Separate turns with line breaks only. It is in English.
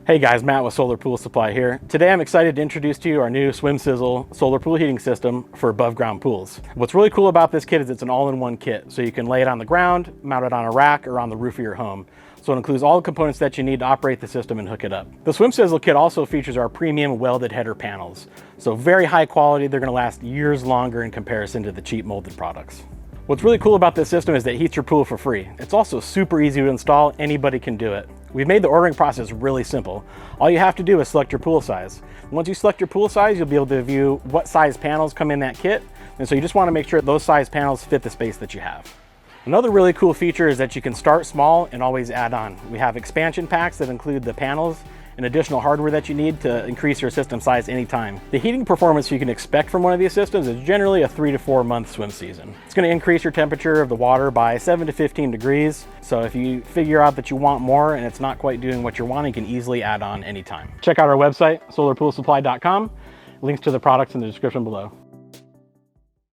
Hey guys, Matt with SolarPoolSupply here. Today I'm excited to introduce to you our new SwimSizzle solar pool heating system for above ground pools. What's really cool about this kit is it's an all-in-one kit, so you can lay it on the ground, mount it on a rack, or on the roof of your home. So it includes all the components that you need to operate the system and hook it up. The SwimSizzle kit also features our premium welded header panels. So very high quality, they're gonna last years longer in comparison to the cheap molded products. What's really cool about this system is that it heats your pool for free. It's also super easy to install, anybody can do it. We've made the ordering process really simple. All you have to do is select your pool size. Once you select your pool size, you'll be able to view what size panels come in that kit. And so you just want to make sure those size panels fit the space that you have. Another really cool feature is that you can start small and always add on. We have expansion packs that include the panels and additional hardware that you need to increase your system size anytime. The heating performance you can expect from one of these systems is generally a 3 to 4 month swim season. It's going to increase your temperature of the water by 7 to 15 degrees. So if you figure out that you want more and it's not quite doing what you're wanting, you can easily add on anytime. Check out our website, SolarPoolSupply.com. Links to the products in the description below.